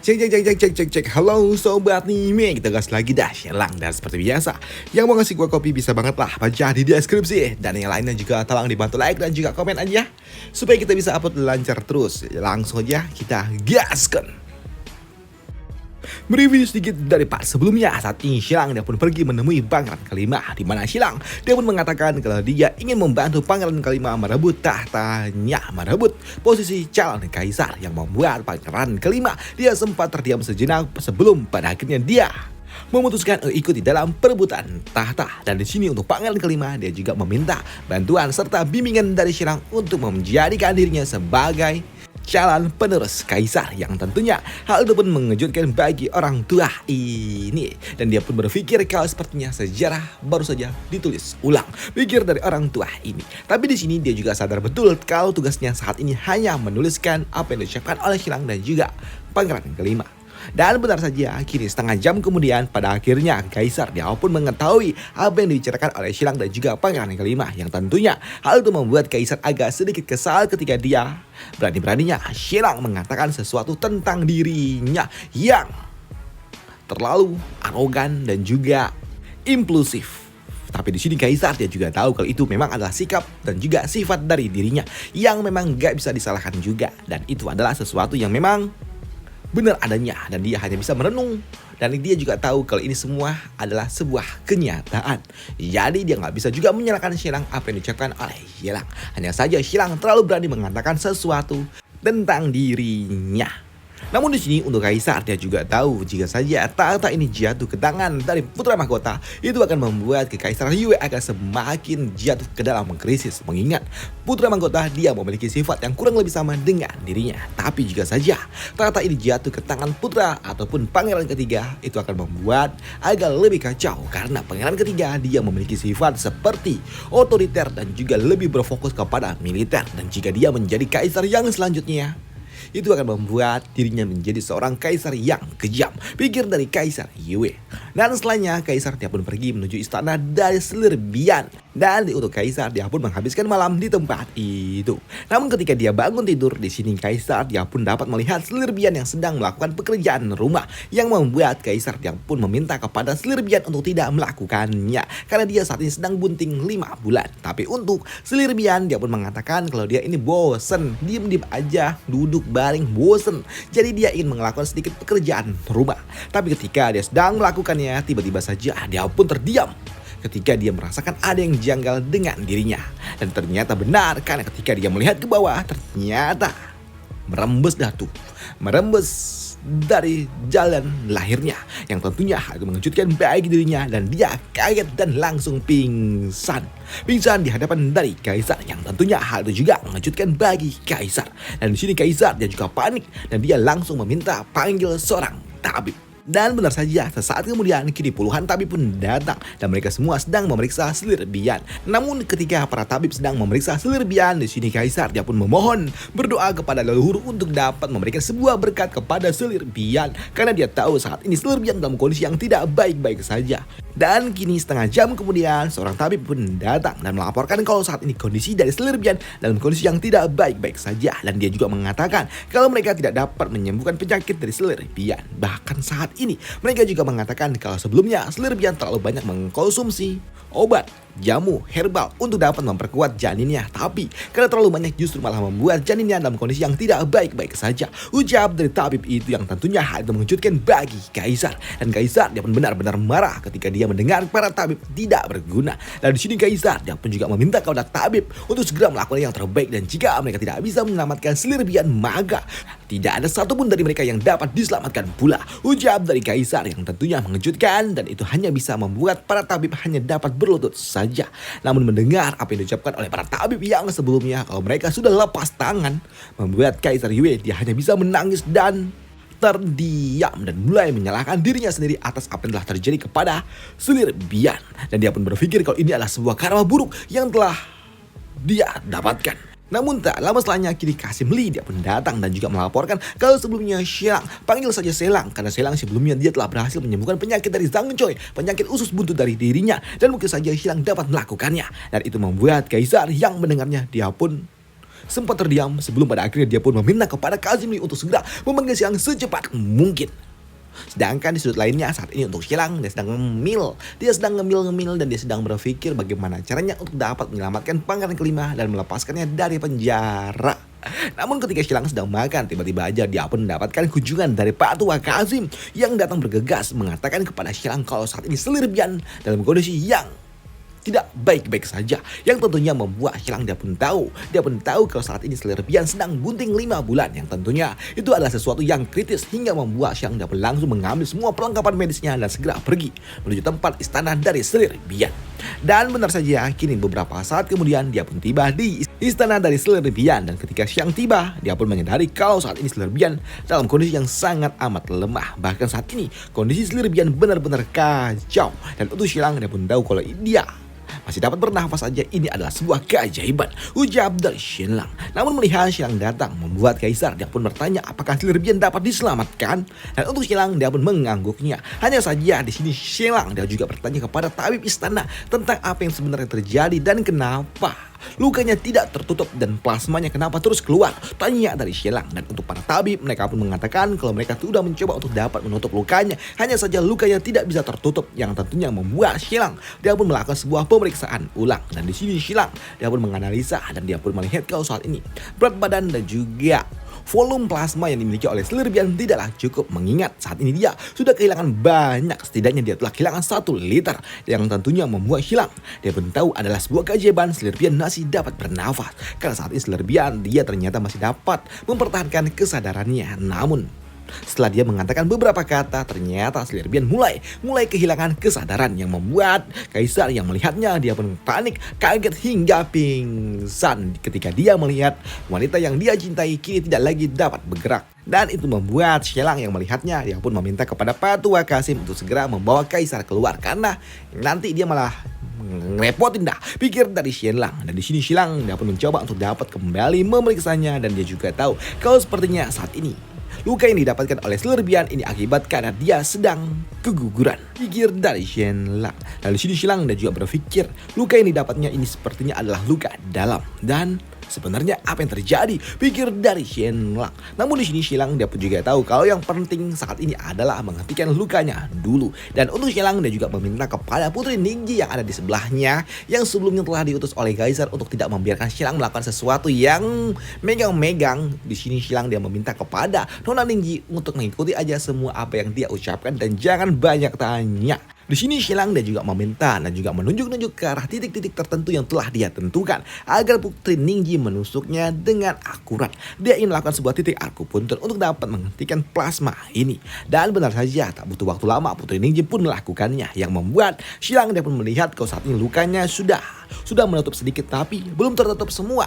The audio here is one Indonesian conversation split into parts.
Cek cek cek cek cek cek cek. Halo sobat Nime, kita gas lagi dah Shelang. Dan seperti biasa, yang mau ngasih gua kopi bisa banget lah baca di deskripsi. Dan yang lainnya juga tolong dibantu like dan juga komen aja supaya kita bisa upload lancar terus. Langsung aja kita gaskan. Mereview sedikit dari part sebelumnya. Saat ini Shelang dia pun pergi menemui pangeran kelima, di mana Shelang dia pun mengatakan kalau dia ingin membantu pangeran kelima merebut tahtanya, merebut posisi calon kaisar, yang membuat pangeran kelima dia sempat terdiam sejenak sebelum pada akhirnya dia memutuskan ikut di dalam perebutan tahta. Dan di sini untuk pangeran kelima dia juga meminta bantuan serta bimbingan dari Shelang untuk menjadikan dirinya sebagai calon penerus kaisar, yang tentunya hal itu pun mengejutkan bagi orang tua ini. Dan dia pun berpikir kalau sepertinya sejarah baru saja ditulis ulang, pikir dari orang tua ini. Tapi di sini dia juga sadar betul kalau tugasnya saat ini hanya menuliskan apa yang diucapkan oleh Shelang dan juga pangeran kelima. Dan benar saja, kini setengah jam kemudian pada akhirnya kaisar dia pun mengetahui apa yang dibicarakan oleh Shelang dan juga pangeran kelima, yang tentunya hal itu membuat kaisar agak sedikit kesal ketika dia berani-beraninya Shelang mengatakan sesuatu tentang dirinya yang terlalu arogan dan juga impulsif. Tapi di sini kaisar dia juga tahu kalau itu memang adalah sikap dan juga sifat dari dirinya yang memang gak bisa disalahkan juga, dan itu adalah sesuatu yang memang benar adanya, dan dia hanya bisa merenung. Dan dia juga tahu kalau ini semua adalah sebuah kenyataan. Jadi dia nggak bisa juga menyalahkan Shelang apa yang diucapkan oleh Shelang. Hanya saja Shelang terlalu berani mengatakan sesuatu tentang dirinya. Namun di sini untuk kaisar dia juga tahu jika saja tahta ini jatuh ke tangan dari putra mahkota, itu akan membuat kekaisaran Yue akan semakin jatuh ke dalam krisis. Mengingat putra mahkota dia memiliki sifat yang kurang lebih sama dengan dirinya. Tapi jika saja tahta ini jatuh ke tangan putra ataupun pangeran ketiga, itu akan membuat agak lebih kacau, karena pangeran ketiga dia memiliki sifat seperti otoriter dan juga lebih berfokus kepada militer. Dan jika dia menjadi kaisar yang selanjutnya, itu akan membuat dirinya menjadi seorang kaisar yang kejam, pikir dari kaisar Yue. Dan setelahnya kaisar dia pun pergi menuju istana dari selir Bian. Dan untuk kaisar dia pun menghabiskan malam di tempat itu. Namun ketika dia bangun tidur di sini, kaisar dia pun dapat melihat selir Bian yang sedang melakukan pekerjaan rumah, yang membuat kaisar dia pun meminta kepada selir Bian untuk tidak melakukannya karena dia saat ini sedang bunting 5 bulan. Tapi untuk selir Bian dia pun mengatakan kalau dia ini bosen, diem-diem aja, duduk baring bosen. Jadi dia ingin melakukan sedikit pekerjaan rumah. Tapi ketika dia sedang melakukannya, tiba-tiba saja dia pun terdiam ketika dia merasakan ada yang janggal dengan dirinya. Dan ternyata benar, karena ketika dia melihat ke bawah, ternyata merembes dari jalan lahirnya, yang tentunya hal itu mengejutkan bagi dirinya. Dan dia kaget dan langsung pingsan di hadapan dari kaisar, yang tentunya hal itu juga mengejutkan bagi kaisar. Dan di sini kaisar dia juga panik dan dia langsung meminta panggil seorang tabib. Dan benar saja, sesaat kemudian kini puluhan tabib pun datang dan mereka semua sedang memeriksa selir Bian. Namun ketika para tabib sedang memeriksa selir Bian, di sini kaisar dia pun memohon berdoa kepada leluhur untuk dapat memberikan sebuah berkat kepada selir Bian, karena dia tahu saat ini selir Bian dalam kondisi yang tidak baik-baik saja. Dan kini setengah jam kemudian seorang tabib pun datang dan melaporkan kalau saat ini kondisi dari selir Bian dalam kondisi yang tidak baik-baik saja. Dan dia juga mengatakan kalau mereka tidak dapat menyembuhkan penyakit dari selir Bian. Bahkan saat ini mereka juga mengatakan kalau sebelumnya selir Bian terlalu banyak mengkonsumsi obat, jamu, herbal untuk dapat memperkuat janinnya. Tapi karena terlalu banyak justru malah membuat janinnya dalam kondisi yang tidak baik-baik saja. Ucap dari tabib itu yang tentunya hal itu mengejutkan bagi kaisar. Dan kaisar dia pun benar-benar marah ketika dia mendengar para tabib tidak berguna. Dan di sini kaisar dia pun juga meminta kepada tabib untuk segera melakukan yang terbaik. Dan jika mereka tidak bisa menyelamatkan selir Bian, maka tidak ada satupun dari mereka yang dapat diselamatkan pula. Ucap dari kaisar yang tentunya mengejutkan, dan itu hanya bisa membuat para tabib hanya dapat berlutut saja. Namun mendengar apa yang diucapkan oleh para tabib yang sebelumnya kalau mereka sudah lepas tangan, membuat kaisar Yue dia hanya bisa menangis dan terdiam dan mulai menyalahkan dirinya sendiri atas apa yang telah terjadi kepada selir Bian. Dan dia pun berpikir kalau ini adalah sebuah karma buruk yang telah dia dapatkan. Namun tak lama setelahnya kini Kasim Lee dia pun datang dan juga melaporkan kalau sebelumnya Shelang, panggil saja Shelang, karena Shelang sebelumnya dia telah berhasil menyembuhkan penyakit dari Zhang Choi, penyakit usus buntu dari dirinya, dan mungkin saja Shelang dapat melakukannya. Dan itu membuat kaisar yang mendengarnya dia pun sempat terdiam sebelum pada akhirnya dia pun meminta kepada Kazim Lee untuk segera memanggil Xilang secepat mungkin. Sedangkan di sudut lainnya saat ini untuk Xilang, dia sedang ngemil. Dia sedang ngemil-ngemil dan dia sedang berpikir bagaimana caranya untuk dapat menyelamatkan pangeran kelima dan melepaskannya dari penjara. Namun ketika Xilang sedang makan, tiba-tiba aja dia pun mendapatkan kunjungan dari Pak Tua Kazim yang datang bergegas mengatakan kepada Xilang kalau saat ini Selir Bian dalam kondisi yang tidak baik-baik saja, yang tentunya membuat Xilang dia pun tahu kalau saat ini Selir Bian sedang bunting 5 bulan, yang tentunya itu adalah sesuatu yang kritis hingga membuat Xilang dia pun langsung mengambil semua perlengkapan medisnya dan segera pergi menuju tempat istana dari Selir Bian. Dan benar saja, kini beberapa saat kemudian dia pun tiba di istana dari Selir Bian, dan ketika Xilang tiba, dia pun menyadari kalau saat ini Selir Bian dalam kondisi yang sangat amat lemah. Bahkan saat ini kondisi Selir Bian benar-benar kacau, dan untuk Xilang dia pun tahu kalau dia masih dapat bernafas saja ini adalah sebuah keajaiban, ucap dari Xilang. Namun melihat Xilang datang membuat Kaisar dia pun bertanya apakah Selir Bian dapat diselamatkan, dan untuk Xilang dia pun mengangguknya. Hanya saja di sini Xilang dia juga bertanya kepada tabib istana tentang apa yang sebenarnya terjadi dan kenapa lukanya tidak tertutup dan plasmanya kenapa terus keluar, tanya dari Xilang. Dan untuk para tabib, mereka pun mengatakan kalau mereka sudah mencoba untuk dapat menutup lukanya, hanya saja lukanya tidak bisa tertutup, yang tentunya membuat Xilang dia pun melakukan sebuah pemeriksaan ulang. Dan di sini Xilang dia pun menganalisa dan dia pun melihat kalau saat ini berat badan dan juga volume plasma yang dimiliki oleh Selir Bian tidaklah cukup, mengingat saat ini dia sudah kehilangan banyak, setidaknya dia telah kehilangan 1 liter, yang tentunya membuat Xilang dia pun tahu adalah sebuah keajaiban Selir Bian masih dapat bernafas, karena saat ini Selir Bian dia ternyata masih dapat mempertahankan kesadarannya. Namun setelah dia mengatakan beberapa kata, ternyata Selir Bian mulai kehilangan kesadaran, yang membuat Kaisar yang melihatnya dia pun panik, kaget hingga pingsan ketika dia melihat wanita yang dia cintai kini tidak lagi dapat bergerak. Dan itu membuat Xilang yang melihatnya dia pun meminta kepada Pak Tua Kazim untuk segera membawa Kaisar keluar, karena nanti dia malah ngerepotin dah, pikir dari Xilang. Dan di sini Xilang dia pun mencoba untuk dapat kembali memeriksanya, dan dia juga tahu kalau sepertinya saat ini luka yang didapatkan oleh Selir Bian ini akibat karena dia sedang keguguran, pikir dari Xilang. Lalu sini Xilang dan juga berpikir luka yang didapatnya ini sepertinya adalah luka dalam, dan sebenarnya apa yang terjadi, pikir dari Xilang. Namun di sini Xilang dia pun juga tahu kalau yang penting saat ini adalah menghentikan lukanya dulu. Dan untuk Xilang dia juga meminta kepada Putri Ningji yang ada di sebelahnya, yang sebelumnya telah diutus oleh Kaisar untuk tidak membiarkan Xilang melakukan sesuatu yang megang-megang. Di sini Xilang dia meminta kepada Nona Ningji untuk mengikuti aja semua apa yang dia ucapkan dan jangan banyak tanya. Di sini Xilang dia juga meminta dan juga menunjuk-nunjuk ke arah titik-titik tertentu yang telah dia tentukan agar Putri Ningji menusuknya dengan akurat. Dia ingin melakukan sebuah titik akupuntur untuk dapat menghentikan plasma ini. Dan benar saja tak butuh waktu lama Putri Ningji pun melakukannya, yang membuat Xilang dia pun melihat kalau saat ini lukanya sudah menutup sedikit tapi belum tertutup semua,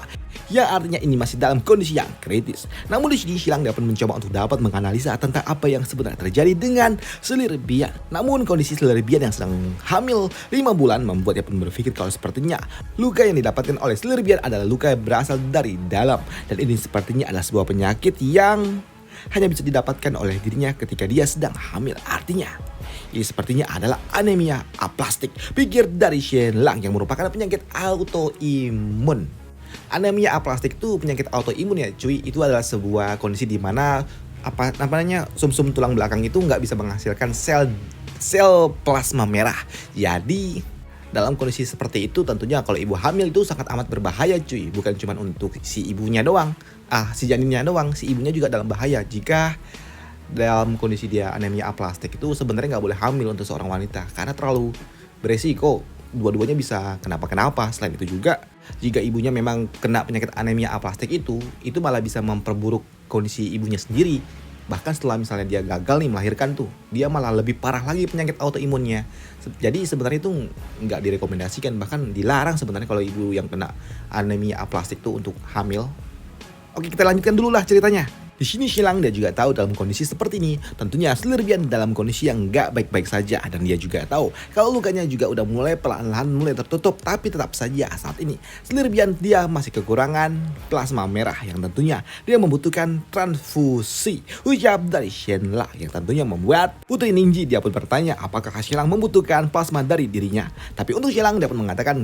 yang artinya ini masih dalam kondisi yang kritis. Namun di sini Xilang dia pun mencoba untuk dapat menganalisa tentang apa yang sebenarnya terjadi dengan Selir Bian. Namun kondisi Selir Bian yang sedang hamil 5 bulan membuat dia pun berpikir kalau sepertinya luka yang didapatkan oleh Selir Bian adalah luka yang berasal dari dalam, dan ini sepertinya adalah sebuah penyakit yang hanya bisa didapatkan oleh dirinya ketika dia sedang hamil. Artinya ini sepertinya adalah anemia aplastik, pikir dari Xilang, yang merupakan penyakit autoimun. Anemia aplastik itu penyakit autoimun ya cuy. Itu adalah sebuah kondisi di mana apa namanya sumsum tulang belakang itu nggak bisa menghasilkan sel plasma merah. Jadi dalam kondisi seperti itu tentunya kalau ibu hamil itu sangat amat berbahaya cuy. Bukan cuma untuk si ibunya doang, si janinnya doang, si ibunya juga dalam bahaya. Jika dalam kondisi dia anemia aplastik itu sebenarnya nggak boleh hamil untuk seorang wanita karena terlalu beresiko. Dua-duanya bisa kenapa-kenapa. Selain itu juga jika ibunya memang kena penyakit anemia aplastik itu malah bisa memperburuk kondisi ibunya sendiri. Bahkan setelah misalnya dia gagal nih melahirkan tuh, dia malah lebih parah lagi penyakit autoimunnya. Jadi sebenarnya itu nggak direkomendasikan, bahkan dilarang sebenarnya kalau ibu yang kena anemia aplastik tuh untuk hamil. Oke, kita lanjutkan dulu lah ceritanya. Di sini Shilang dia juga tahu dalam kondisi seperti ini, tentunya Slirbian dalam kondisi yang nggak baik-baik saja, dan dia juga tahu kalau lukanya juga udah mulai perlahan-lahan mulai tertutup, tapi tetap saja saat ini Slirbian dia masih kekurangan plasma merah yang tentunya dia membutuhkan transfusi. Ucap dari Shenla yang tentunya membuat Putri Ningji dia pun bertanya apakah Shilang membutuhkan plasma dari dirinya. Tapi untuk Shilang dia pun mengatakan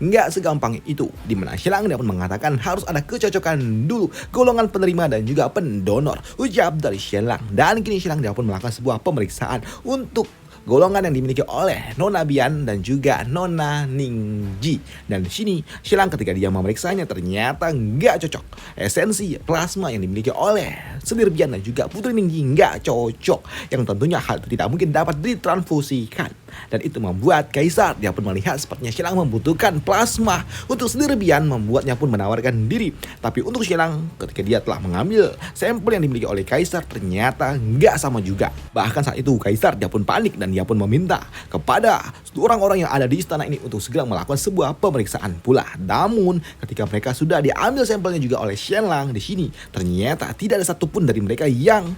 Nggak segampang itu, di mana Shilang dia pun mengatakan harus ada kecocokan dulu golongan penerima dan juga pendonor. Ucap dari Shilang. Dan kini Shilang dia pun melakukan sebuah pemeriksaan untuk golongan yang dimiliki oleh Nona Bian dan juga Nona Ningji. Dan di sini Shilang ketika dia memeriksanya ternyata nggak cocok. Esensi plasma yang dimiliki oleh Slirbian dan juga Putri Ningji nggak cocok, yang tentunya hal itu tidak mungkin dapat ditransfusikan. Dan itu membuat Kaisar dia pun melihat sepertinya Shilang membutuhkan plasma. Untuk Slirbian membuatnya pun menawarkan diri. Tapi untuk Shilang ketika dia telah mengambil sampel yang dimiliki oleh Kaisar ternyata nggak sama juga. Bahkan saat itu Kaisar dia pun panik dan dia pun meminta kepada orang-orang yang ada di istana ini untuk segera melakukan sebuah pemeriksaan pula. Namun ketika mereka sudah diambil sampelnya juga oleh Shenlang di sini ternyata tidak ada satupun dari mereka yang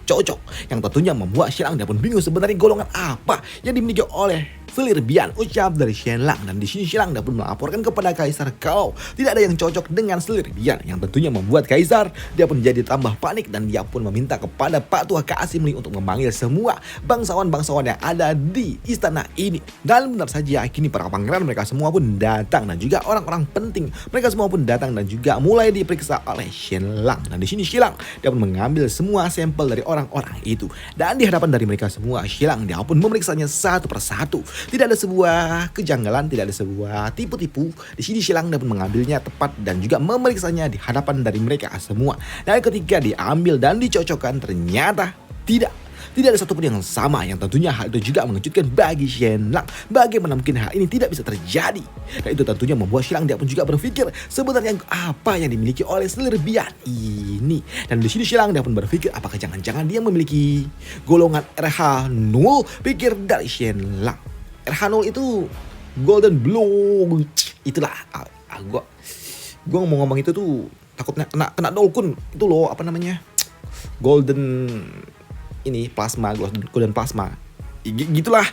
cocok, yang tentunya membuat Shilang dia pun bingung sebenarnya golongan apa yang dimiliki oleh Slirbian. Ucap dari Shenlang. Dan di sini Shilang dia pun melaporkan kepada Kaisar kalau tidak ada yang cocok dengan Slirbian, yang tentunya membuat Kaisar dia pun jadi tambah panik dan dia pun meminta kepada Pak Tua Kasimli untuk memanggil semua bangsawan-bangsawan yang ada di istana ini. Dan benar saja kini para pangeran mereka semua pun datang dan juga orang-orang penting mereka semua pun datang dan juga mulai diperiksa oleh Shenlang. Dan di sini Shilang dia pun mengambil semua sampel dari orang-orang itu, dan di hadapan dari mereka semua Shilang dia pun memeriksanya satu persatu. Tidak ada sebuah kejanggalan, tidak ada sebuah tipu-tipu. Di sini Shilang dapat mengambilnya tepat dan juga memeriksanya di hadapan dari mereka semua. Dan ketika diambil dan dicocokkan ternyata tidak ada satupun yang sama, yang tentunya hal itu juga mengejutkan bagi Shenlang. Bagaimana mungkin hal ini tidak bisa terjadi? Dan itu tentunya membuat Shilang dia pun juga berpikir sebenarnya apa yang dimiliki oleh Slirbian ini. Dan di sini Shilang dia pun berpikir apakah jangan-jangan dia memiliki golongan RH0? Pikir dari Shenlang. RH0 itu Golden Blow. Itulah gua mau ngomong itu tuh takutnya kena dolkun itu loh, apa namanya? Golden ini plasma, golden plasma. Gitulah.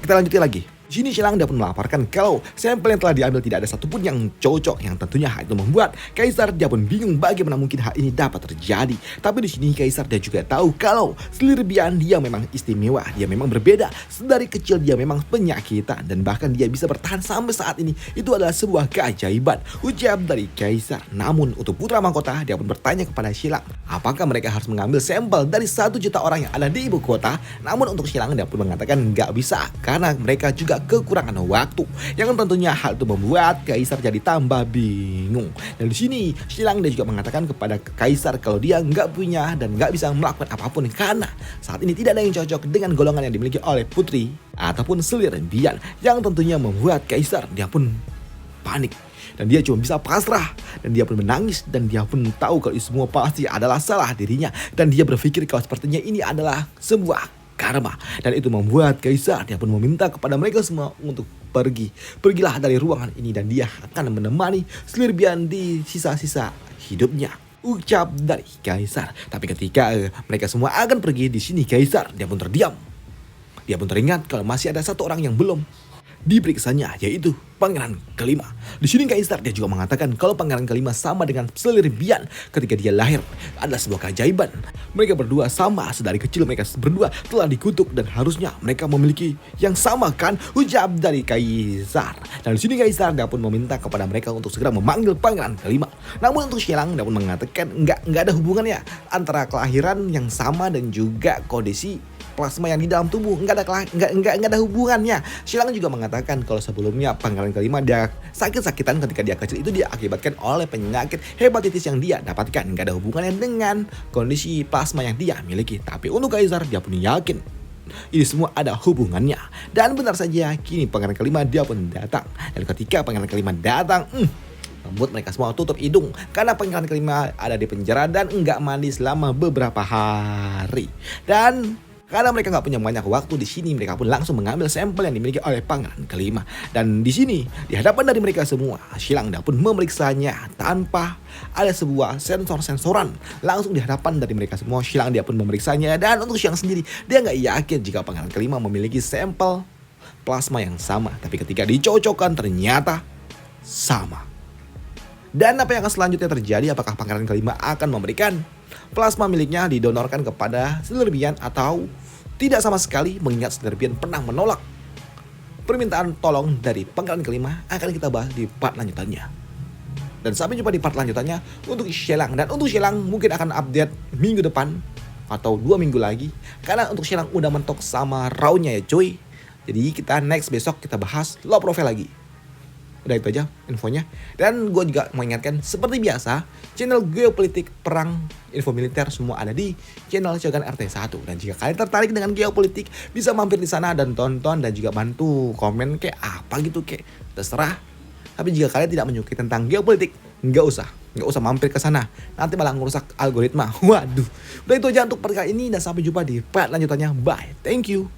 Kita lanjutin lagi. Di sini Shilang dia pun melaporkan kalau sampel yang telah diambil tidak ada satupun yang cocok, yang tentunya hal itu membuat Kaisar dia pun bingung bagaimana mungkin hal ini dapat terjadi. Tapi di sini Kaisar dia juga tahu kalau Slirbian dia memang istimewa, dia memang berbeda. Dari kecil dia memang penyakitan dan bahkan dia bisa bertahan sampai saat ini. Itu adalah sebuah keajaiban, ucap dari Kaisar. Namun untuk putra mahkota dia pun bertanya kepada Shilang, apakah mereka harus mengambil sampel dari 1 juta orang yang ada di ibu kota? Namun untuk Shilang dia pun mengatakan nggak bisa karena mereka juga kekurangan waktu, yang tentunya hal itu membuat Kaisar jadi tambah bingung. Dan di sini Shilang dia juga mengatakan kepada Kaisar kalau dia nggak punya dan nggak bisa melakukan apapun karena saat ini tidak ada yang cocok dengan golongan yang dimiliki oleh Putri ataupun Slirbian, yang tentunya membuat Kaisar dia pun panik. Dan dia cuma bisa pasrah dan dia pun menangis dan dia pun tahu kalau ini semua pasti adalah salah dirinya, dan dia berpikir kalau sepertinya ini adalah sebuah karma. Dan itu membuat Kaisar dia pun meminta kepada mereka semua untuk pergilah dari ruangan ini dan dia akan menemani Slirbian di sisa-sisa hidupnya, ucap dari Kaisar. Tapi ketika mereka semua akan pergi, di sini Kaisar dia pun terdiam. Dia pun teringat kalau masih ada satu orang yang belum diperiksanya, yaitu Pangeran kelima. Di sini Kaisar dia juga mengatakan kalau Pangeran kelima sama dengan Slirbian ketika dia lahir adalah sebuah keajaiban. Mereka berdua sama, sedari kecil mereka berdua telah dikutuk dan harusnya mereka memiliki yang sama kan, ucap dari Kaisar. Dan di sini Kaisar dia pun meminta kepada mereka untuk segera memanggil Pangeran kelima. Namun untuk Shilang dia pun mengatakan nggak ada hubungannya antara kelahiran yang sama dan juga kondisi plasma yang di dalam tubuh, nggak ada hubungannya. Shilang juga mengatakan kalau sebelumnya Pangeran kelima dia sakit-sakitan ketika dia kecil, itu dia akibatkan oleh penyakit hepatitis yang dia dapatkan, nggak ada hubungannya dengan kondisi plasma yang dia miliki. Tapi untuk Kaisar dia pun yakin ini semua ada hubungannya. Dan benar saja kini Pangeran kelima dia pun datang. Dan ketika Pangeran kelima datang, membuat mereka semua tutup hidung karena Pangeran kelima ada di penjara dan enggak mandi selama beberapa hari. Dan Karena mereka nggak punya banyak waktu di sini, mereka pun langsung mengambil sampel yang dimiliki oleh pangeran kelima. Dan di sini, di hadapan dari mereka semua, Shilangda pun memeriksanya tanpa ada sebuah sensor-sensoran. Langsung di hadapan dari mereka semua, Shilangda pun memeriksanya. Dan untuk Xiang sendiri, dia nggak yakin jika pangeran kelima memiliki sampel plasma yang sama. Tapi ketika dicocokkan ternyata sama. Dan apa yang akan selanjutnya terjadi? Apakah pangeran kelima akan memberikan plasma miliknya didonorkan kepada Slurbian atau tidak sama sekali, mengingat Slurbian pernah menolak permintaan tolong dari pangeran kelima? Akan kita bahas di part lanjutannya. Dan sampai jumpa di part lanjutannya untuk Xilang. Dan untuk Xilang mungkin akan update minggu depan atau 2 minggu lagi, karena untuk Xilang udah mentok sama roundnya ya cuy. Jadi kita next besok kita bahas low profile lagi. Udah itu aja infonya. Dan gue juga mau ingatkan, seperti biasa, channel geopolitik, perang, info militer semua ada di channel Shogun RT1. Dan jika kalian tertarik dengan geopolitik, bisa mampir di sana dan tonton dan juga bantu komen kayak apa gitu, kayak terserah. Tapi jika kalian tidak menyukai tentang geopolitik, nggak usah mampir ke sana. Nanti malah ngerusak algoritma. Waduh. Udah itu aja untuk part kali ini dan sampai jumpa di part lanjutannya. Bye. Thank you.